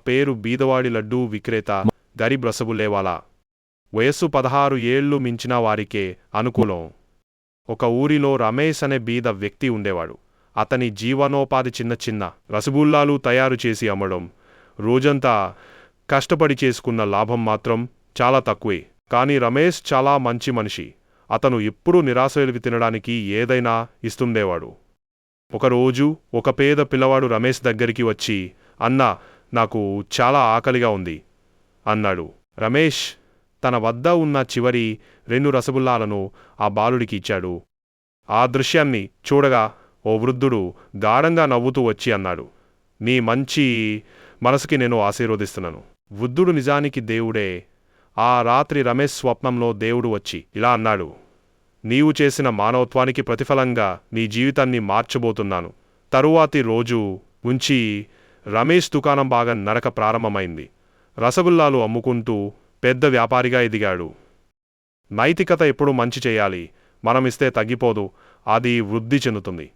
పేరు బీదవాడి లడ్డూ విక్రేత, గరీబ్ రసగుల్లేవాలా. వయస్సు 16 ఏళ్లు మించిన వారికే అనుకూలం. ఒక ఊరిలో రమేష్ అనే బీద వ్యక్తి ఉండేవాడు. అతని జీవనోపాధి చిన్న చిన్న రసగుల్లాలు తయారు చేసి అమ్మడం. రోజంతా కష్టపడి చేసుకున్న లాభం మాత్రం చాలా తక్కువే. కానీ రమేష్ చాలా మంచి మనిషి. అతను ఎప్పుడూ నిరాశలకు తినడానికి ఏదైనా ఇస్తుండేవాడు. ఒకరోజు ఒక పేద పిల్లవాడు రమేష్ దగ్గరికి వచ్చి, అన్నా, నాకు చాలా ఆకలిగా ఉంది అన్నాడు. రమేష్ తన వద్ద ఉన్న చివరి 2 రసగుల్లాలను ఆ బాలుడికి ఇచ్చాడు. ఆ దృశ్యాన్ని చూడగా ఓ వృద్ధుడు గాఢంగా నవ్వుతూ వచ్చి అన్నాడు, నీ మంచి మనసుకి నేను ఆశీర్వదిస్తున్నాను. వృద్ధుడు నిజానికి దేవుడే. ఆ రాత్రి రమేష్ స్వప్నంలో దేవుడు వచ్చి ఇలా అన్నాడు, నీవు చేసిన మానవత్వానికి ప్రతిఫలంగా నీ జీవితాన్ని మార్చబోతున్నాను. తరువాతి రోజు నుంచి రమేష్ దుకాణం బాగా నడక ప్రారంభమైంది. రసగుల్లాలు అమ్ముకుంటూ పెద్ద వ్యాపారిగా ఎదిగాడు. నైతికత ఎప్పుడు మంచి చేయాలి, మనమిస్తే తగ్గిపోదు, అది వృద్ధి చెందుతుంది.